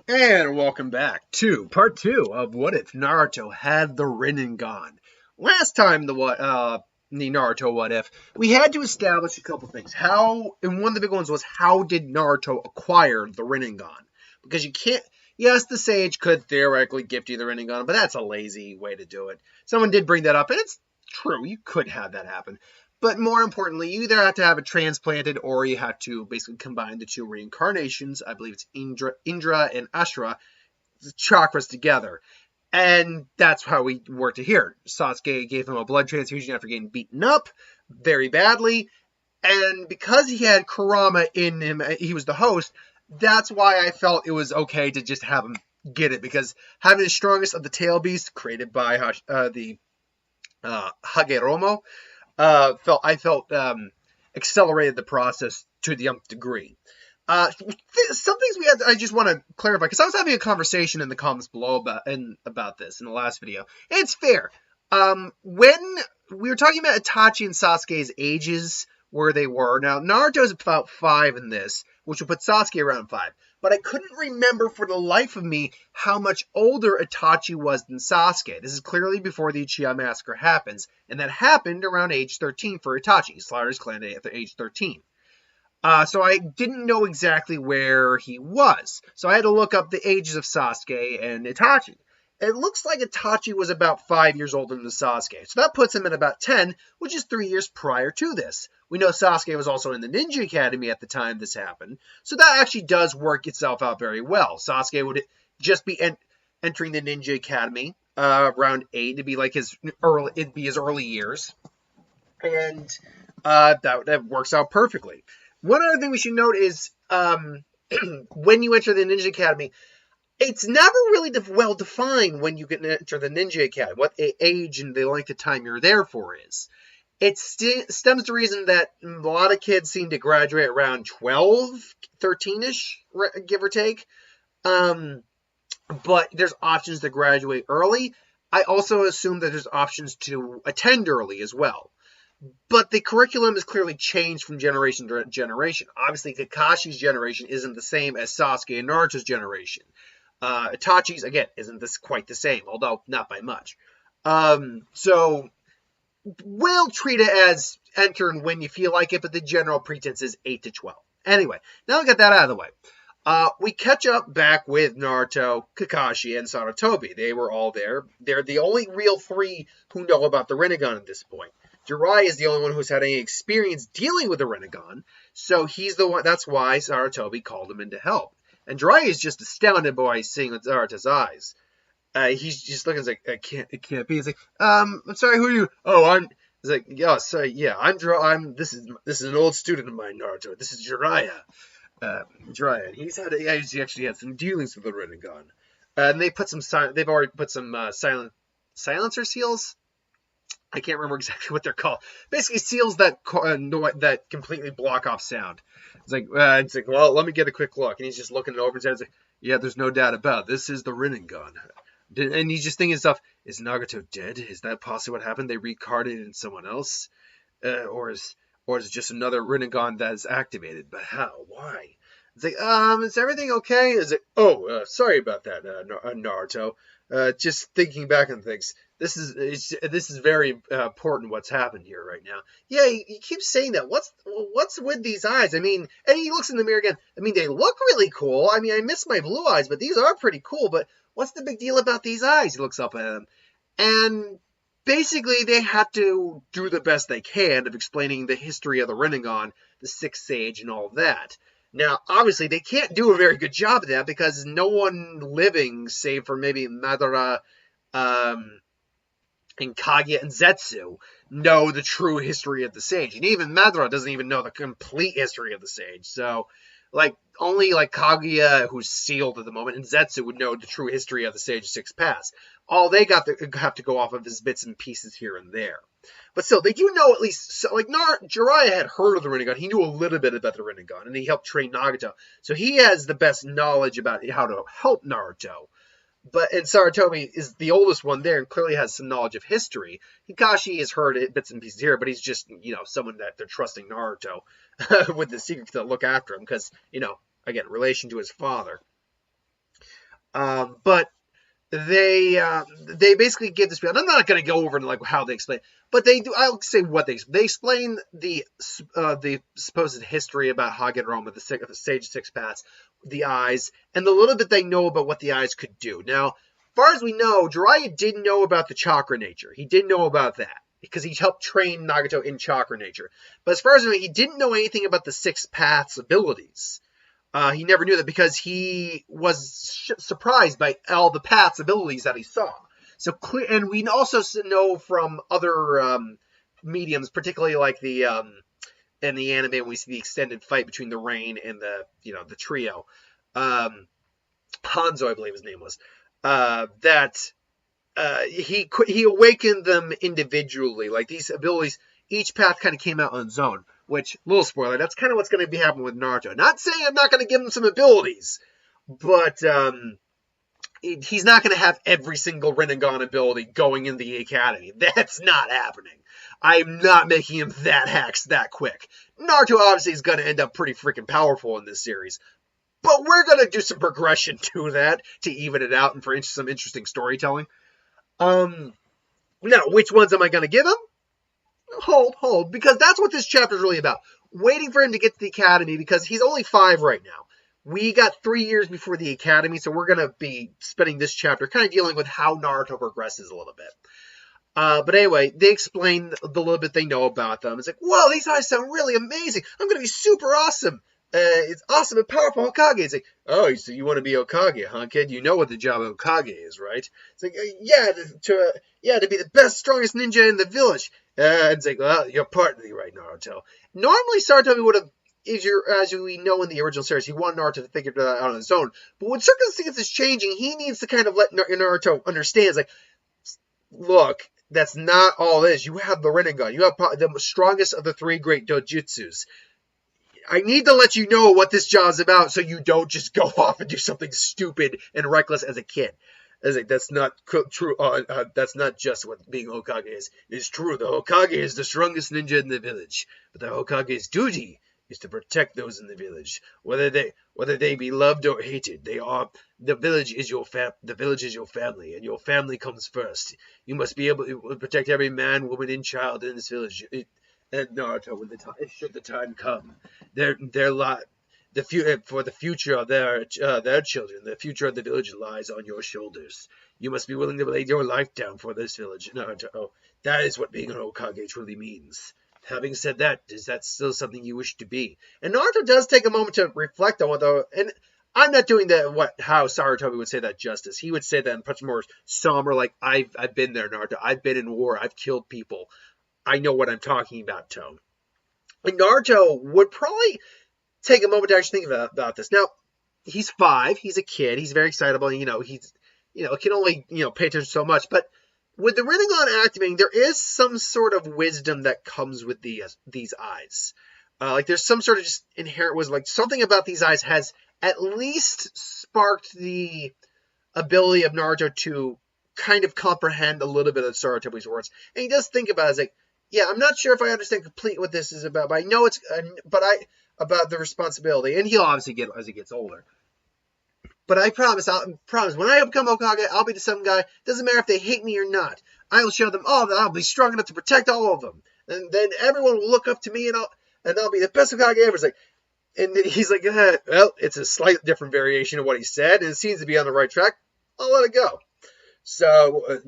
And welcome back to part 2 of What If Naruto Had the Rinnegan. Last time the Naruto What If, we had to establish a couple things. And one of the big ones was, how did Naruto acquire the Rinnegan? Because you can't, yes, the Sage could theoretically gift you the Rinnegan, but that's a lazy way to do it. Someone did bring that up, and it's true, you could have that happen. But more importantly, you either have to have it transplanted or you have to basically combine the two reincarnations. I believe it's Indra and Ashura, the chakras together. And that's how we worked it here. Sasuke gave him a blood transfusion after getting beaten up very badly. And because he had Kurama in him, he was the host, that's why I felt it was okay to just have him get it. Because having the strongest of the tail beasts created by the Hageromo, I felt accelerated the process to the nth degree. Some things I just want to clarify, because I was having a conversation in the comments below about this in the last video. And it's fair. When we were talking about Itachi and Sasuke's ages, where they were. Now, Naruto's about 5 in this, which will put Sasuke around 5. But I couldn't remember for the life of me how much older Itachi was than Sasuke. This is clearly before the Uchiha Massacre happens, and that happened around age 13 for Itachi. He slaughtered his clan at age 13. So I didn't know exactly where he was. So I had to look up the ages of Sasuke and Itachi. It looks like Itachi was about 5 years older than Sasuke. So that puts him at about 10, which is 3 years prior to this. We know Sasuke was also in the Ninja Academy at the time this happened. So that actually does work itself out very well. Sasuke would just be entering the Ninja Academy around 8. It'd be like his early years. And that works out perfectly. One other thing we should note is when you enter the Ninja Academy, it's never really well defined when you can enter the Ninja Academy, what age and the length of time you're there for is. It stems to the reason that a lot of kids seem to graduate around 12, 13-ish, give or take. But there's options to graduate early. I also assume that there's options to attend early as well. But the curriculum has clearly changed from generation to generation. Obviously, Kakashi's generation isn't the same as Sasuke and Naruto's generation. Itachi's, again, isn't this quite the same, although not by much. So we'll treat it as entering when you feel like it, but the general pretense is 8 to 12. Anyway, now we got that out of the way. We catch up back with Naruto, Kakashi, and Sarutobi. They were all there. They're the only real 3 who know about the Rinnegan at this point. Jiraiya is the only one who's had any experience dealing with the Rinnegan, so he's the one. That's why Sarutobi called him in to help. And Jiraiya is just astounded by what he's seeing with Naruto's eyes. He's just looking like, it can't be. He's like, I'm sorry, who are you? Oh, I'm. He's like, yeah, sorry, yeah, this is an old student of mine, Naruto. This is Jiraiya. Jiraiya. He actually had some dealings with the Rinnegan. And they've already put some silencer seals. I can't remember exactly what they're called. Basically, seals that completely block off sound. It's like, well, let me get a quick look. And he's just looking it over his head. He's like, yeah, there's no doubt about it. This is the Rinnegan. And he's just thinking himself, is Nagato dead? Is that possibly what happened? They reincarnated in someone else? Or is it just another Rinnegan that is activated? But how? Why? It's like, is everything okay? Is it? Oh, sorry about that, Naruto. Just thinking back on things. This is very important. What's happened here right now? Yeah, he keeps saying that. What's with these eyes? I mean, and he looks in the mirror again. I mean, they look really cool. I mean, I miss my blue eyes, but these are pretty cool. But what's the big deal about these eyes? He looks up at them, and basically they have to do the best they can of explaining the history of the Rinnegan, the Sixth Sage, and all of that. Now, obviously, they can't do a very good job of that because no one living, save for maybe Madara, and Kaguya and Zetsu, know the true history of the Sage. And even Madara doesn't even know the complete history of the Sage. So, only Kaguya, who's sealed at the moment, and Zetsu would know the true history of the Sage Six Paths. All they have to go off of is bits and pieces here and there. But still, they do know at least, Jiraiya had heard of the Rinnegan. He knew a little bit about the Rinnegan, and he helped train Nagato. So he has the best knowledge about how to help Naruto. And Sarutobi is the oldest one there and clearly has some knowledge of history. Kakashi has heard bits and pieces here, but he's just, someone that they're trusting Naruto with the secret to look after him because, again, relation to his father. But they basically give this. And I'm not going to go over like how they explain, but they do. I'll say what they explain the supposed history about Hagedorn with the Sage Six Paths, the eyes, and the little bit they know about what the eyes could do. Now, as far as we know, Jiraiya didn't know about the chakra nature. He didn't know about that because he helped train Nagato in chakra nature. But as far as I know, he didn't know anything about the Six Paths abilities. He never knew that because he was surprised by all the paths abilities that he saw. So clear, and we also know from other mediums, particularly like in the anime when we see the extended fight between the Rain and the trio, Hanzo, I believe his name was, that he awakened them individually. Like these abilities, each path kind of came out on its own. Which, little spoiler, that's kind of what's going to be happening with Naruto. Not saying I'm not going to give him some abilities, but he's not going to have every single Rinnegan ability going in the academy. That's not happening. I'm not making him that hacks that quick. Naruto obviously is going to end up pretty freaking powerful in this series, but we're going to do some progression to that to even it out and for some interesting storytelling. Now, which ones am I going to give him? Hold, because that's what this chapter is really about. Waiting for him to get to the academy because he's only 5 right now. We got 3 years before the academy, so we're going to be spending this chapter kind of dealing with how Naruto progresses a little bit. But anyway, they explain the little bit they know about them. It's like, whoa, these eyes sound really amazing. I'm going to be super awesome. It's awesome and powerful Hokage. It's like, oh, so you want to be Hokage, huh, kid? You know what the job of Hokage is, right? It's like, to be the best, strongest ninja in the village. It's like, well, you're partly right, Naruto. Normally, Sarutobi would have, as we know in the original series, he wanted Naruto to figure that out on his own. But when circumstances is changing, he needs to kind of let Naruto understand. It's like, look, that's not all it is. You have the Rinnegan. You have the strongest of the 3 great dojutsus. I need to let you know what this job's about so you don't just go off and do something stupid and reckless as a kid. I was like, that's not true. That's not just what being Hokage is. It's true. The Hokage is the strongest ninja in the village. But the Hokage's duty is to protect those in the village. Whether they be loved or hated, the village is your family, and your family comes first. You must be able to protect every man, woman, and child in this village. And Naruto, should the time come, for the future of their children, the future of the village lies on your shoulders. You must be willing to lay your life down for this village, Naruto. That is what being an Hokage truly means. Having said that, is that still something you wish to be? And Naruto does take a moment to reflect on and I'm not doing how Sarutobi would say that justice. He would say that in much more somber, like, I've been there, Naruto. I've been in war. I've killed people. I know what I'm talking about, tone. And Naruto would probably take a moment to actually think about this. Now, he's 5. He's a kid. He's very excitable. He's can only pay attention so much. But with the Rinnegan activating, there is some sort of wisdom that comes with these eyes. Like there's some sort of just inherent wisdom. Like something about these eyes has at least sparked the ability of Naruto to kind of comprehend a little bit of Sarutobi's words. And he does think about it as like, yeah, I'm not sure if I understand completely what this is about, but I know about the responsibility. And he'll obviously get as he gets older. But I promise, when I become Hokage, I'll be the some guy. Doesn't matter if they hate me or not. I will show them all that I'll be strong enough to protect all of them. And then everyone will look up to me, and I'll be the best Hokage ever. It's like, and he's like, well, it's a slight different variation of what he said, and it seems to be on the right track. I'll let it go. So,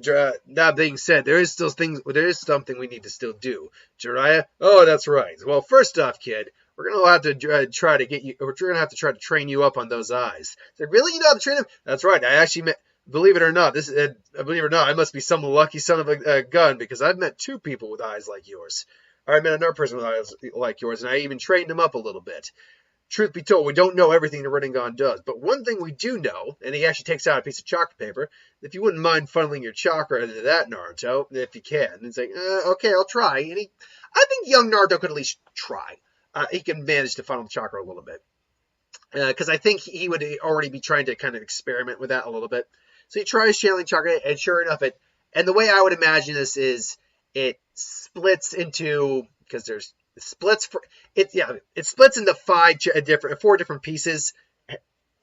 that being said, there is something we need to still do. Jiraiya, oh, that's right. Well, first off, kid, we're going to have to try to train you up on those eyes. So, really, you know how to train them? That's right. I actually believe it or not, I must be some lucky son of a gun because I've met 2 people with eyes like yours. I met another person with eyes like yours, and I even trained him up a little bit. Truth be told, we don't know everything the Rinnegan does, but one thing we do know, and he actually takes out a piece of chakra paper, if you wouldn't mind funneling your chakra into that, Naruto, if you can. And it's like, okay, I'll try. And I think young Naruto could at least try. He can manage to funnel the chakra a little bit. Because I think he would already be trying to kind of experiment with that a little bit. So he tries channeling chakra, and sure enough, and the way I would imagine this is it splits into, because there's, it splits into 4 different pieces,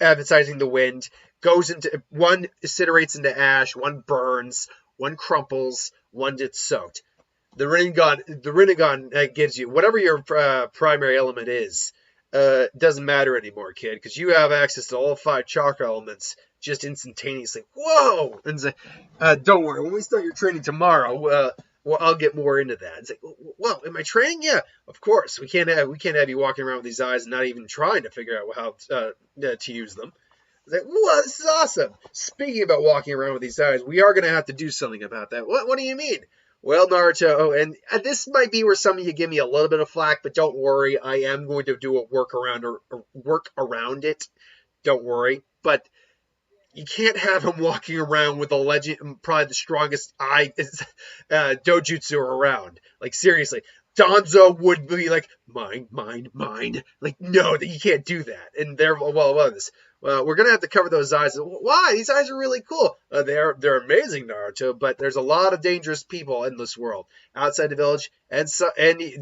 emphasizing the wind, goes into one incinerates into ash, one burns, one crumples, one gets soaked. The Rinnegan gives you whatever your primary element is. Doesn't matter anymore, kid, because you have access to all 5 chakra elements just instantaneously. Whoa! And it's like, don't worry, when we start your training tomorrow, well, I'll get more into that. It's like, well, am I training? Yeah, of course. We can't have you walking around with these eyes and not even trying to figure out how to use them. It's like, whoa, this is awesome. Speaking about walking around with these eyes, we are going to have to do something about that. What do you mean? Well, Naruto, and this might be where some of you give me a little bit of flack, but don't worry, I am going to do a workaround or work around it. Don't worry, but you can't have him walking around with a legend, probably the strongest dojutsu around. Like, seriously, Danzo would be like, mine. Like, no, you can't do that. And we're going to have to cover those eyes. Why? These eyes are really cool. They're amazing, Naruto, but there's a lot of dangerous people in this world outside the village. And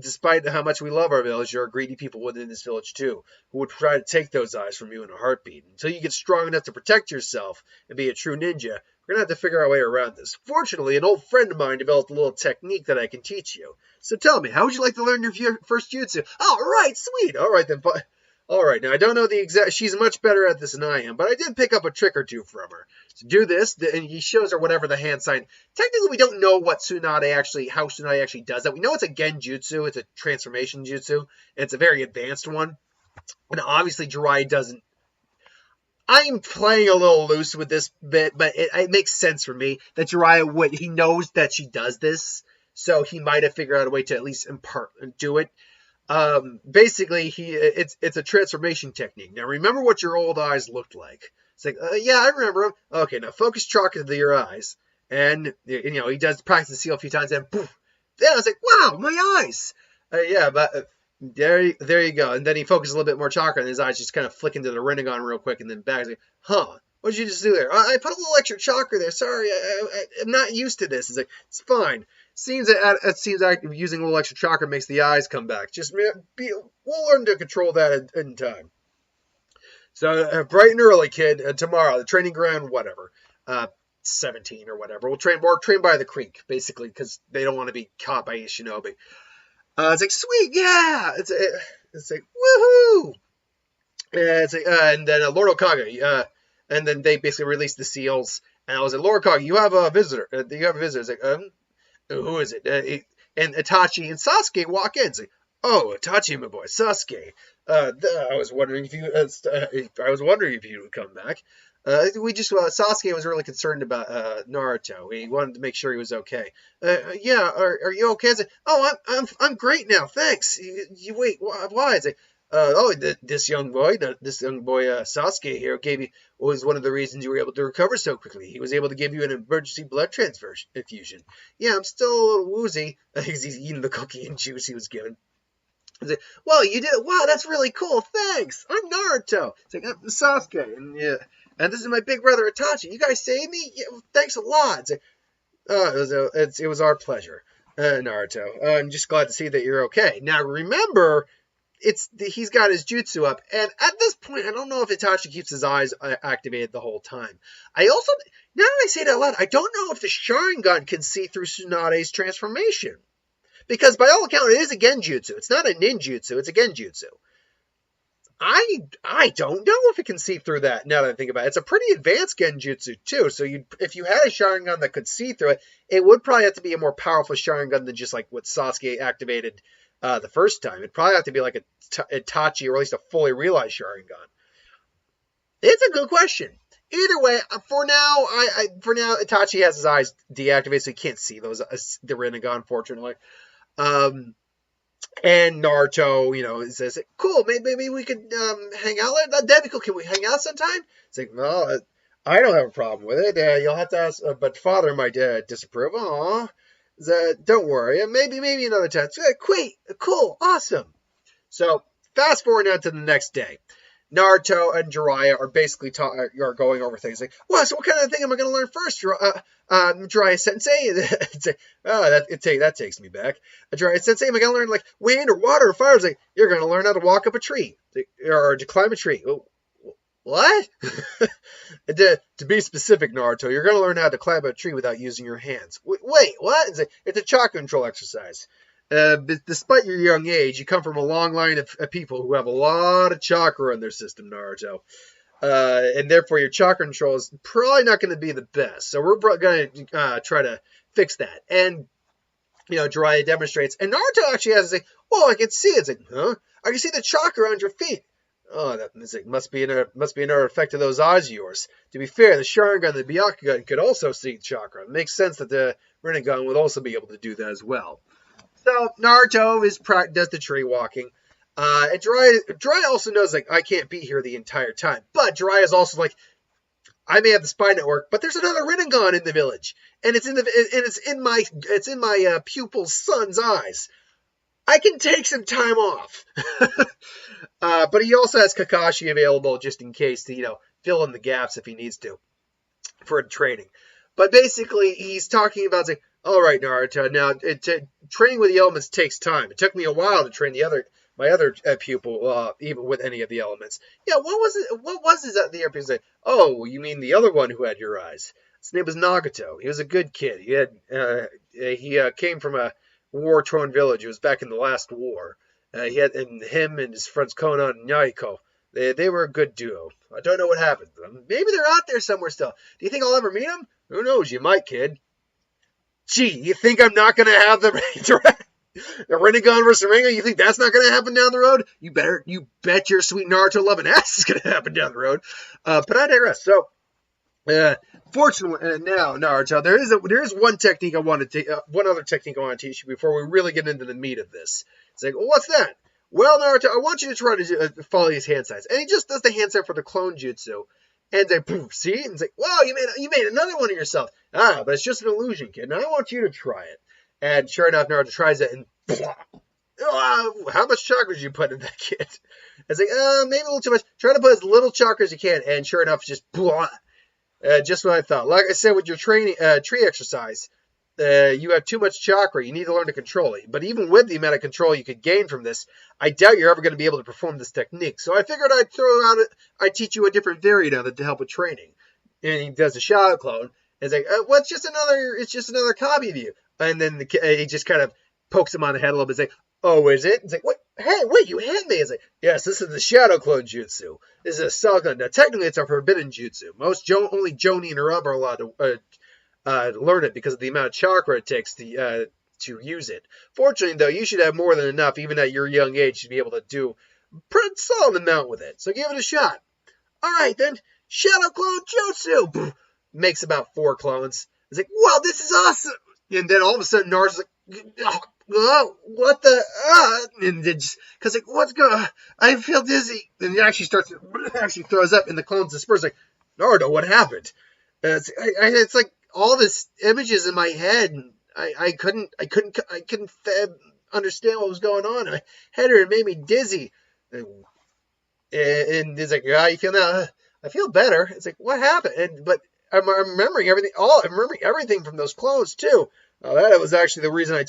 despite how much we love our village, there are greedy people within this village too who would try to take those eyes from you in a heartbeat. Until you get strong enough to protect yourself and be a true ninja, we're going to have to figure our way around this. Fortunately, an old friend of mine developed a little technique that I can teach you. So tell me, how would you like to learn your first jutsu? All right, sweet. All right, then. All right, now I don't know the exact. She's much better at this than I am, but I did pick up a trick or two from her. So do this, and he shows her whatever the hand sign. Technically, we don't know how Tsunade actually does that. We know it's a genjutsu, it's a transformation jutsu, and it's a very advanced one. And obviously, Jiraiya doesn't. I'm playing a little loose with this bit, but it makes sense for me that Jiraiya he knows that she does this, so he might have figured out a way to at least do it. Basically, it's a transformation technique. Now, remember what your old eyes looked like. It's like, yeah, I remember them. Okay, now focus chalk into your eyes. And, he does practice the seal a few times, and poof. Yeah, I was like, wow, my eyes. Yeah, but there you go. And then he focuses a little bit more chakra, and his eyes just kind of flick into the Rinnegan real quick, and then back. He's like, huh, what did you just do there? I put a little extra chakra there. Sorry, I'm not used to this. It's like, it's fine. It seems like using a little extra chakra makes the eyes come back. We'll learn to control that in time. So bright and early, kid. Tomorrow, the training ground, whatever. 17 or whatever. We'll train by the creek, basically, because they don't want to be caught by Shinobi. It's like, sweet, yeah. It's like, woohoo. It's like, and then Lord Okage. And then they basically released the seals. And I was like, Lord Okage, you have a visitor. It's like, who is it? And Itachi and Sasuke walk in. It's like, oh, Itachi, my boy, Sasuke. I was wondering if you would come back. Sasuke was really concerned about Naruto. He wanted to make sure he was okay. Yeah, are you okay? I said, oh, I'm great now, thanks. You wait, why? I said, this young boy, Sasuke here was one of the reasons you were able to recover so quickly. He was able to give you an emergency blood infusion. Yeah, I'm still a little woozy because he's eating the cookie and juice he was given. I said, well, you did. Wow, that's really cool. Thanks. I'm Naruto. It's like, I'm Sasuke, and this is my big brother Itachi. You guys saved me. Yeah, thanks a lot. It's like, it was our pleasure, Naruto. I'm just glad to see that you're okay. Now remember, he's got his jutsu up, and at this point, I don't know if Itachi keeps his eyes activated the whole time. Now that I say that out loud, I don't know if the Sharingan can see through Tsunade's transformation. Because by all accounts, it is a genjutsu. It's not a ninjutsu, it's a genjutsu. I don't know if it can see through that, now that I think about it. It's a pretty advanced genjutsu, too. So if you had a Sharingan that could see through it, it would probably have to be a more powerful Sharingan than just like what Sasuke activated the first time. It'd probably have to be like a Itachi, or at least a fully realized Sharingan. It's a good question. Either way, for now, Itachi has his eyes deactivated, so he can't see the Rinnegan, unfortunately. And Naruto, says, cool, maybe we could hang out. That'd be cool. Can we hang out sometime? It's like, well, I don't have a problem with it. You'll have to ask, but father might disapprove. Aw. Don't worry. Maybe another time. Cool, awesome. So, fast forward now to the next day. Naruto and Jiraiya are basically are going over things like, well, so what kind of thing am I going to learn first? Jiraiya Sensei? That takes me back. Jiraiya Sensei, am I going to learn like wind or water or fire? It's like, you're going to learn how to walk up a tree or to climb a tree. What? To be specific, Naruto, you're going to learn how to climb a tree without using your hands. Wait, what? It's a chakra control exercise. But despite your young age, you come from a long line of people who have a lot of chakra in their system, Naruto. And therefore, your chakra control is probably not going to be the best. So we're going to try to fix that. And, Jiraiya demonstrates. And Naruto actually has to say, well, I can see it. It's like, huh? I can see the chakra around your feet. Oh, that must be another effect of those eyes of yours. To be fair, the Sharingan and the Byakugan could also see chakra. It makes sense that the Rinnegan would also be able to do that as well. So Naruto does the tree walking. And Jiraiya also knows, like, I can't be here the entire time. But Jiraiya is also like, I may have the spy network, but there's another Rinnegan in the village, and it's in my pupil's son's eyes. I can take some time off. But he also has Kakashi available just in case to, fill in the gaps if he needs to for training. But basically, he's talking about, like, all right, Naruto, now, training with the elements takes time. It took me a while to train my other pupil, even with any of the elements. Yeah, what was it? What was his the pupil say? Oh, you mean the other one who had your eyes? His name was Nagato. He was a good kid. He came from a war-torn village. It was back in the last war. And him and his friends Konan and Yaiko. They were a good duo. I don't know what happened to them. Maybe they're out there somewhere still. Do you think I'll ever meet them? Who knows? You might, kid. Gee, you think I'm not going to have the Rinnegan versus Rinnegan? You think that's not going to happen down the road? You bet your sweet Naruto loving ass is going to happen down the road. But I digress. So, fortunately, now Naruto, there is one technique I want to take, one other technique I want to teach you before we really get into the meat of this. It's like, well, what's that? Well, Naruto, I want you to try to follow these hand signs, and he just does the hand sign for the clone jutsu. And they poof, see? And it's like, wow, you made another one of yourself. But it's just an illusion, kid. Now I want you to try it. And sure enough, Naruto tries it, and how much chakra did you put in that, kid? It's like, maybe a little too much. Try to put as little chakra as you can. And sure enough, just just what I thought. Like I said, with your training tree exercise, you have too much chakra. You need to learn to control it. But even with the amount of control you could gain from this, I doubt you're ever going to be able to perform this technique. So I figured I'd teach you a different variant of it to help with training. And he does a shadow clone. And it's like, well, it's just another copy of you. And then he just kind of pokes him on the head a little bit. It's like, oh, is it? It's like, what? Hey, wait, you hit me. It's like, yes, this is the shadow clone jutsu. This is a Selgun. Now, technically, it's a forbidden jutsu. Only Jonin and Rub are allowed to learn it because of the amount of chakra it takes to use it. Fortunately, though, you should have more than enough, even at your young age, to be able to do a pretty solid amount with it. So give it a shot. All right, then. Shadow clone jutsu. Makes about 4 clones. It's like, wow, this is awesome. And then all of a sudden, Naruto's like, oh, what the? And just, because, like, what's going on? I feel dizzy. And he actually throws up, and the clones disperse. Like, Naruto, what happened? It's like all this images in my head, and I couldn't understand what was going on. My head hurt, it made me dizzy. And he's like, how you feel now? I feel better. It's like, what happened? But I'm remembering everything. I'm remembering everything from those clones too. That was actually the reason I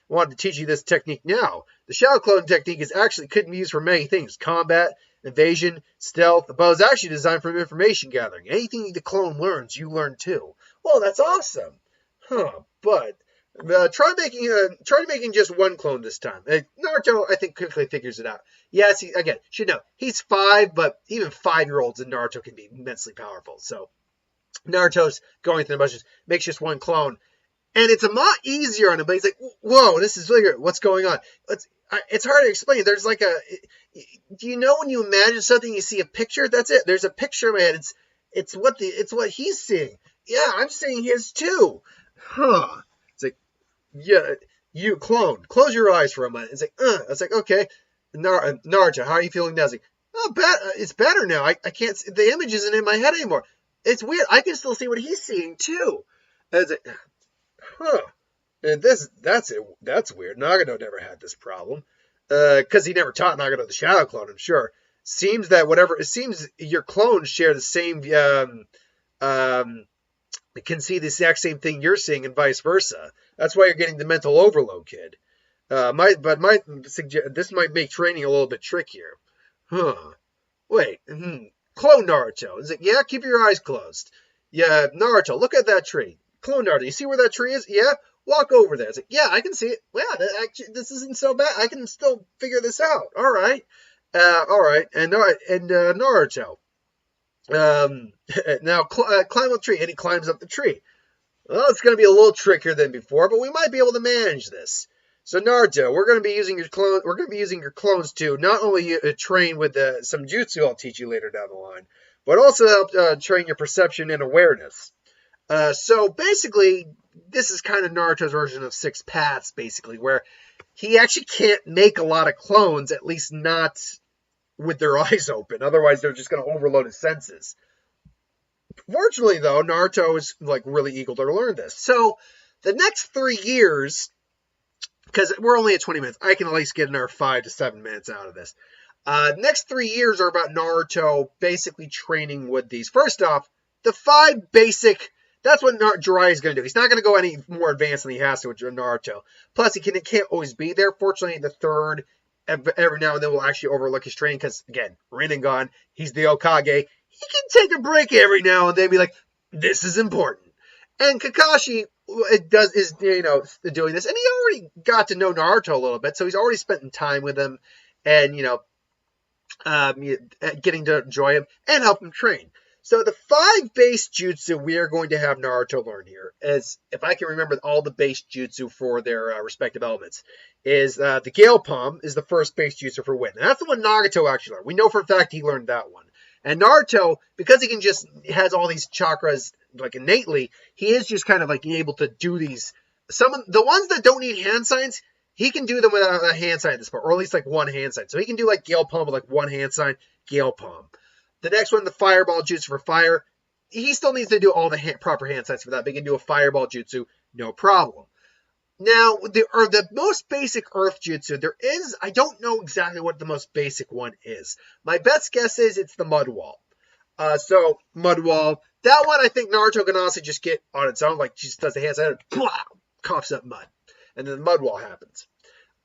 wanted to teach you this technique now. The shadow clone technique could be used for many things: combat, evasion, stealth. But it was actually designed for information gathering. Anything the clone learns, you learn too. Well, that's awesome, huh? But try making just one clone this time. Naruto, I think, quickly figures it out. Yes, should know he's 5, but even 5-year-olds in Naruto can be immensely powerful. So Naruto's going through the motions, makes just one clone. And it's a lot easier on him, but he's like, whoa, this is weird. What's going on? It's hard to explain. There's like do you know when you imagine something, you see a picture? That's it. There's a picture in my head. It's what he's seeing. Yeah, I'm seeing his too. Huh. It's like, yeah, you clone. Close your eyes for a minute. It's like, I was like, okay. Naruto, how are you feeling now? It's like, oh, it's better now. I can't see, the image isn't in my head anymore. It's weird. I can still see what he's seeing too. And it's like, huh. And that's weird. Nagato never had this problem. Because he never taught Nagato the shadow clone, I'm sure. Seems your clones share the same can see the exact same thing you're seeing and vice versa. That's why you're getting the mental overload, kid. This might make training a little bit trickier. Huh. Wait. Clone Naruto. He's like, yeah, keep your eyes closed. Yeah, Naruto, look at that tree. Clone Naruto, you see where that tree is? Yeah, walk over there. It's like, yeah, I can see it. Yeah, actually, this isn't so bad. I can still figure this out. All right. All right. And Naruto. Now climb up the tree. And he climbs up the tree. Well, it's going to be a little trickier than before, but we might be able to manage this. So Naruto, we're going to be using your clone. We're going to be using your clones to not only train with some jutsu I'll teach you later down the line, but also help train your perception and awareness. So basically, this is kind of Naruto's version of Six Paths, basically, where he actually can't make a lot of clones, at least not with their eyes open. Otherwise, they're just going to overload his senses. Fortunately, though, Naruto is like really eager to learn this. So the next 3 years, because we're only at 20 minutes, I can at least get another 5 to 7 minutes out of this. Next 3 years are about Naruto basically training with these. First off, the 5 basic. That's what Jiraiya is going to do. He's not going to go any more advanced than he has to with Naruto. Plus, he can't always be there. Fortunately, the third, every now and then, will actually overlook his training because, again, Rinnegan, he's the Hokage. He can take a break every now and then and be like, this is important. And Kakashi is doing this. And he already got to know Naruto a little bit, so he's already spent time with him and, getting to enjoy him and help him train. So the 5 base jutsu we are going to have Naruto learn here, as if I can remember all the base jutsu for their respective elements, is the Gale Palm is the first base jutsu for Wind. And that's the one Nagato actually learned. We know for a fact he learned that one. And Naruto, because he has all these chakras like innately, he is just kind of like able to do these. Some of the ones that don't need hand signs, he can do them without a hand sign at this point, or at least like one hand sign. So he can do like Gale Palm with like one hand sign, Gale Palm. The next one, the Fireball Jutsu for fire, he still needs to do all the proper hand signs for that, but he can do a Fireball Jutsu, no problem. Now, the most basic Earth Jutsu, I don't know exactly what the most basic one is. My best guess is it's the Mud Wall. So, Mud Wall, that one I think Naruto can honestly just get on its own, like just does the hand sign and coughs up mud. And then the Mud Wall happens.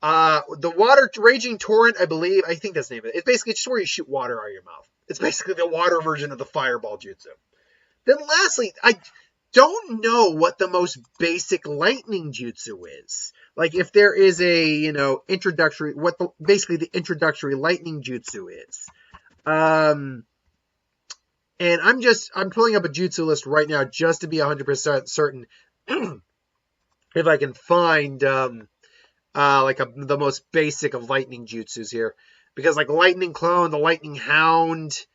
The Water Raging Torrent, I think that's the name of it. It's basically just where you shoot water out of your mouth. It's basically the water version of the Fireball Jutsu. Then lastly, I don't know what the most basic lightning jutsu is. Like if there is a, introductory, basically the introductory lightning jutsu is. And I'm pulling up a jutsu list right now just to be 100% certain if I can find, the most basic of lightning jutsus here. Because like Lightning Clone, the Lightning Hound,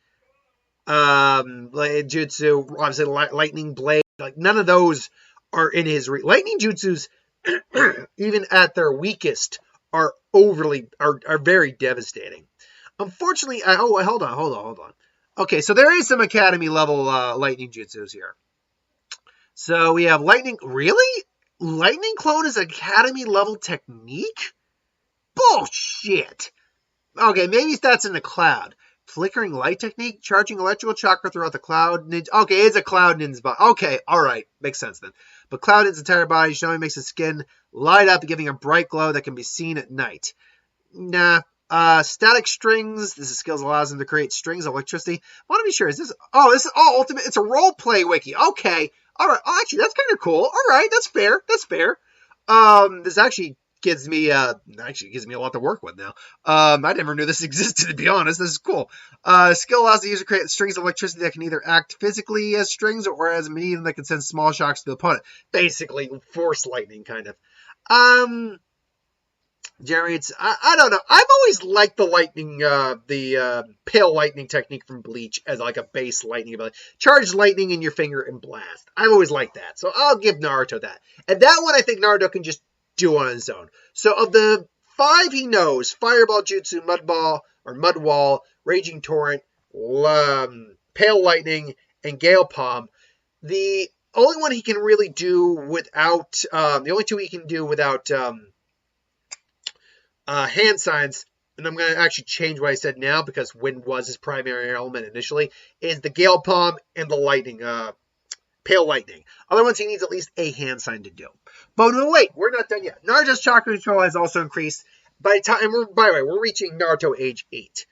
jutsu, obviously Lightning Blade, like none of those are in his lightning jutsus. Even at their weakest, are very devastating. Unfortunately, hold on. Okay, so there is some academy level lightning jutsus here. So we have lightning. Really? Lightning Clone is academy level technique? Bullshit. Okay, maybe that's in the cloud. Flickering light technique, charging electrical chakra throughout the cloud ninja. Okay, it's a cloud ninja's body. Okay, alright, makes sense then. But cloud ninja's entire body showing makes his skin light up, giving a bright glow that can be seen at night. Nah. Static strings. This is skills allows him to create strings of electricity. I want to be sure. This is ultimate. It's a role play wiki. Okay. Alright. Oh, actually, that's kind of cool. Alright, that's fair. This actually gives me a lot to work with now. I never knew this existed, to be honest. This is cool. Skill allows the user to create strings of electricity that can either act physically as strings or as a medium that can send small shocks to the opponent. Basically, force lightning, kind of. Generates. I don't know. I've always liked the lightning, the pale lightning technique from Bleach as like a base lightning ability. Charge lightning in your finger and blast. I've always liked that, so I'll give Naruto that. And that one I think Naruto can just do on his own. So of the 5 he knows, Fireball Jutsu, Mud Wall, Raging Torrent, Pale Lightning, and Gale Palm, the only one he can really do without, the only 2 he can do without hand signs, and I'm going to actually change what I said now because wind was his primary element initially, is the Gale Palm and the Lightning, Pale Lightning. Other ones he needs at least a hand sign to do. But no, wait, we're not done yet. Naruto's chakra control has also increased. By the way, we're reaching Naruto age 8.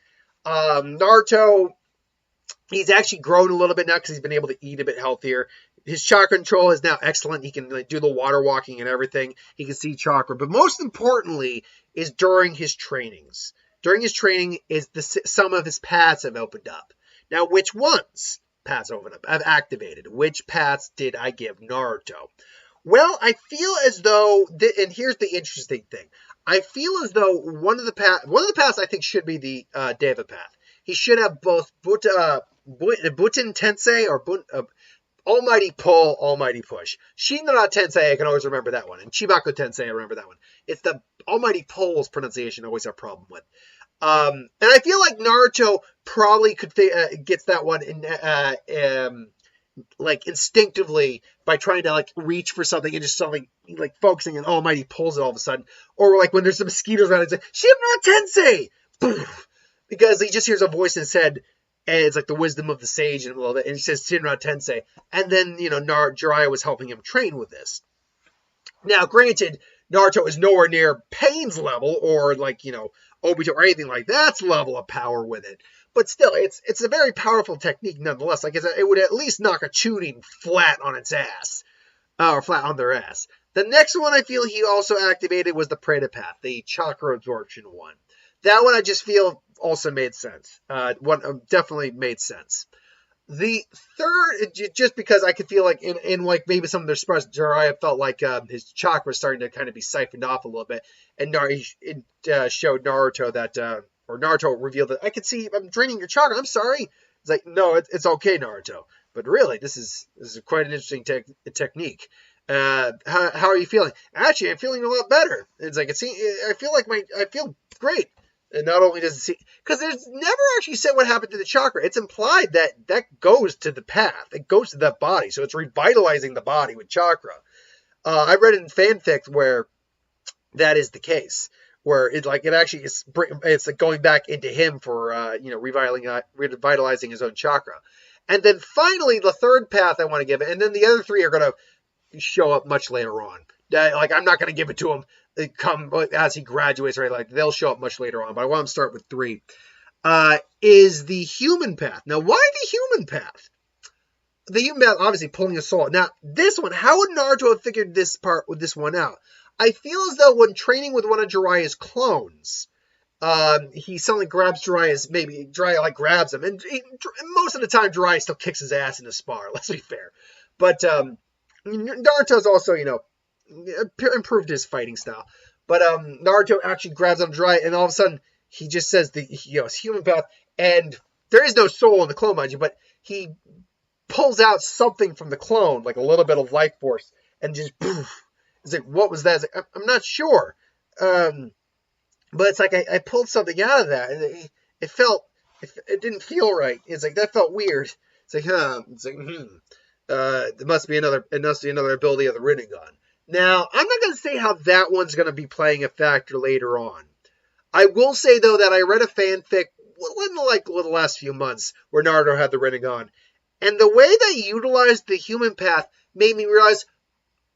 Naruto He's actually grown a little bit now because he's been able to eat a bit healthier. His chakra control is now excellent. He can do the water walking and everything. He can see chakra. But most importantly is during his trainings. During his training is some of his paths have opened up. Now, which ones paths opened up? I've activated. Which paths did I give Naruto? Well, I feel as though, and here's the interesting thing. I feel as though one of the paths I think should be the Deva path. He should have both Buten Tensei or Almighty Pull, Almighty Push. Shinra Tensei, I can always remember that one. And Chibaku Tensei, I remember that one. It's the Almighty Pull's pronunciation I always have a problem with. And I feel like Naruto probably gets that one in, like instinctively by trying to like reach for something and just something like focusing and Almighty Pulls it all of a sudden. Or like when there's some mosquitoes around, it's like, Shinra Tensei! Because he just hears a voice in his head, and it's like the wisdom of the sage and all that, and he says Shinra Tensei. And then, Jiraiya was helping him train with this. Now, granted, Naruto is nowhere near Pain's level, or like, Obito or anything like that's level of power with it. But still, it's a very powerful technique nonetheless. Like, it would at least knock a Chunin flat on its ass. Or flat on their ass. The next one I feel he also activated was the Preta Path, the chakra absorption one. That one I just feel also made sense. Definitely made sense. The third, just because I could feel like in like maybe some of their spars, Jiraiya felt like his chakra was starting to kind of be siphoned off a little bit, and it showed Naruto that, or Naruto revealed that I could see I'm draining your chakra. I'm sorry. It's like, no, it's okay, Naruto. But really, this is quite an interesting technique. How are you feeling? Actually, I'm feeling a lot better. It's like I feel great. And not only does it see, because there's never actually said what happened to the chakra. It's implied that goes to the path. It goes to that body. So it's revitalizing the body with chakra. I read it in fanfic where that is the case. Where it actually is, it's like going back into him for, revitalizing his own chakra. And then finally, the third path I want to give it. And then the other three are going to show up much later on. I'm not going to give it to him come as he graduates, right? Like, they'll show up much later on, but I want to start with 3. Is the human path. Now, why the human path? The human path, obviously, pulling a soul. Now, this one, how would Naruto have figured this one out? I feel as though when training with one of Jiraiya's clones, he suddenly grabs Jiraiya grabs him, and most of the time, Jiraiya still kicks his ass in the spar, let's be fair. But Naruto's also, improved his fighting style. But Naruto actually grabs on Jiraiya, and all of a sudden, he just says his human path, and there is no soul in the clone, mind you, but he pulls out something from the clone, like a little bit of life force, and just poof. It's like, what was that? Like, I'm not sure. But it's like I pulled something out of that, and it didn't feel right. It's like, that felt weird. It's like, It's like, it must be another ability of the Rinnegan. Now, I'm not going to say how that one's going to be playing a factor later on. I will say, though, that I read a fanfic in the last few months where Naruto had the Rinnegan. And the way they utilized the human path made me realize,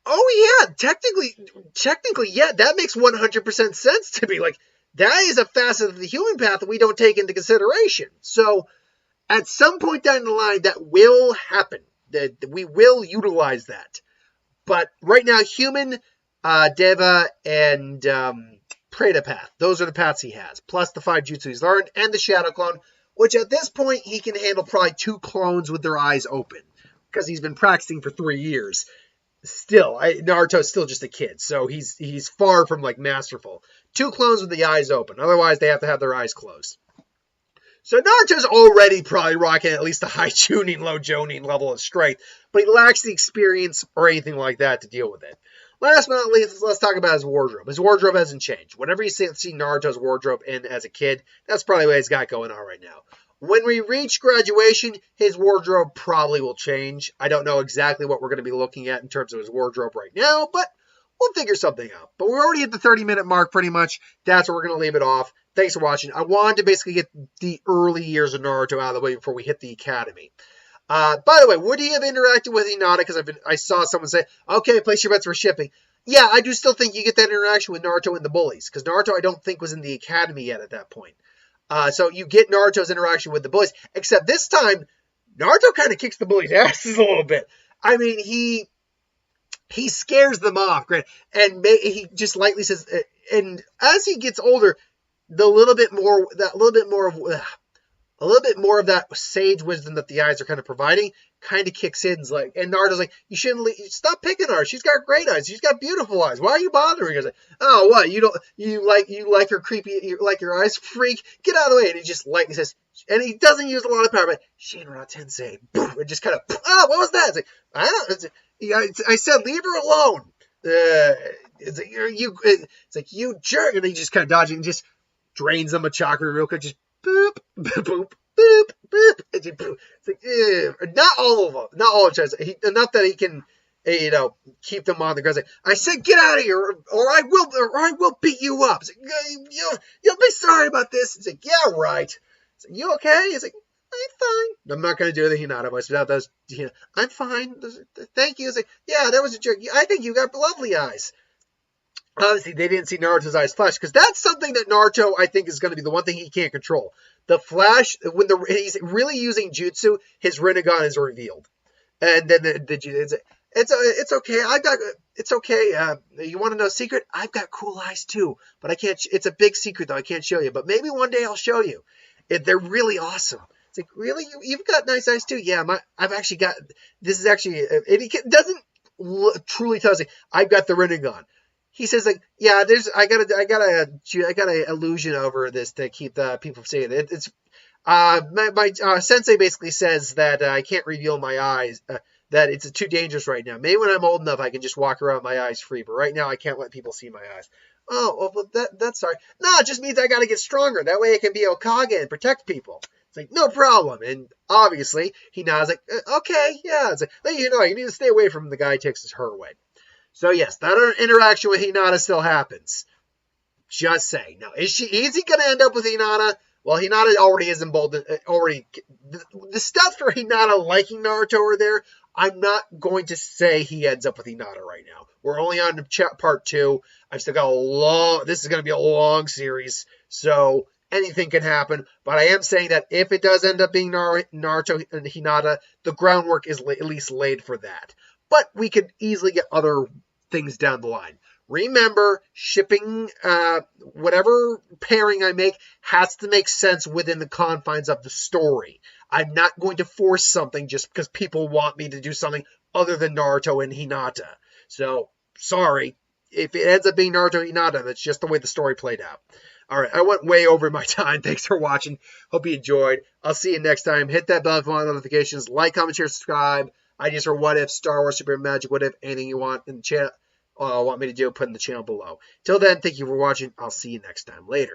oh yeah, technically, yeah, that makes 100% sense to me. Like, that is a facet of the human path that we don't take into consideration. So, at some point down the line, that will happen. That we will utilize that. But right now, human, Deva, and Preta path. Those are the paths he has. Plus the 5 jutsu he's learned, and the shadow clone, which at this point, he can handle probably 2 clones with their eyes open. Because he's been practicing for 3 years. Still, Naruto's still just a kid, so he's far from masterful. 2 clones with the eyes open. Otherwise, they have to have their eyes closed. So Naruto's already probably rocking at least a high Chunin, low Jonin level of strength, but he lacks the experience or anything like that to deal with it. Last but not least, let's talk about his wardrobe. His wardrobe hasn't changed. Whenever you see Naruto's wardrobe in as a kid, that's probably what he's got going on right now. When we reach graduation, his wardrobe probably will change. I don't know exactly what we're going to be looking at in terms of his wardrobe right now, but we'll figure something out. But we're already at the 30-minute mark pretty much. That's where we're going to leave it off. Thanks for watching. I wanted to basically get the early years of Naruto out of the way before we hit the academy. By the way, would he have interacted with Hinata? Because I saw someone say, okay, place your bets for shipping. Yeah, I do still think you get that interaction with Naruto and the bullies. Because Naruto, I don't think, was in the academy yet at that point. So you get Naruto's interaction with the bullies. Except this time, Naruto kind of kicks the bully's asses a little bit. I mean, he scares them off, and he just lightly says, and as he gets older, a little bit more of that sage wisdom that the eyes are kind of providing kind of kicks in. And Naruto's like, you shouldn't stop picking on her. She's got great eyes. She's got beautiful eyes. Why are you bothering her? He's like, oh, what? You like her creepy, you like your eyes, freak? Get out of the way. And he just lightly says, and he doesn't use a lot of power, but Shinra Tensei, boom, it just kind of, what was that? It's like, I don't, I said, leave her alone. It's like, you jerk. And he just kind of dodging and just drains them a chakra real quick, just boop, boop, boop, boop. It's like, not all of them, not all of them. Enough that he can, keep them on the ground. Like, I said, get out of here, or I will beat you up. It's like, you'll be sorry about this. It's like, yeah, right. It's like, you okay? It's like, I'm fine. I'm not going to do the Hinata voice without those. I'm fine. Thank you. It's like, yeah, that was a jerk. I think you got lovely eyes. Obviously, they didn't see Naruto's eyes flash, because that's something that Naruto, I think, is going to be the one thing he can't control. The flash, when he's really using Jutsu, his Rinnegan is revealed. And then it's okay. It's okay. You want to know a secret? I've got cool eyes too, but I can't. It's a big secret though. I can't show you, but maybe one day I'll show you. They're really awesome. It's like, really? You've got nice eyes too? Yeah, I've actually got. This is actually. And he doesn't truly tell us. I've got the Rinnegan. He says, like, yeah, I got a illusion over this to keep the people from seeing it. It's my sensei basically says that I can't reveal my eyes, that it's too dangerous right now. Maybe when I'm old enough, I can just walk around with my eyes free, but right now I can't let people see my eyes. Oh, well, that's sorry. No, it just means I got to get stronger. That way I can be Hokage and protect people. It's like, no problem. And obviously, Hinata's like, okay, yeah. It's like, you need to stay away from the guy who takes her way. So yes, that interaction with Hinata still happens. Just saying. Now, is he going to end up with Hinata? Well, Hinata already is emboldened. The stuff for Hinata liking Naruto are there. I'm not going to say he ends up with Hinata right now. We're only on part 2. I've still got this is going to be a long series, so anything can happen. But I am saying that if it does end up being Naruto and Hinata, the groundwork is at least laid for that. But we could easily get other things down the line. Remember, shipping, whatever pairing I make has to make sense within the confines of the story. I'm not going to force something just because people want me to do something other than Naruto and Hinata. So, sorry. If it ends up being Naruto and Hinata, that's just the way the story played out. Alright, I went way over my time. Thanks for watching. Hope you enjoyed. I'll see you next time. Hit that bell for more notifications. Like, comment, share, subscribe. Ideas for what if, Star Wars, Super Magic, what if, anything you want in the channel, want me to do, put in the channel below. Till then, thank you for watching. I'll see you next time. Later.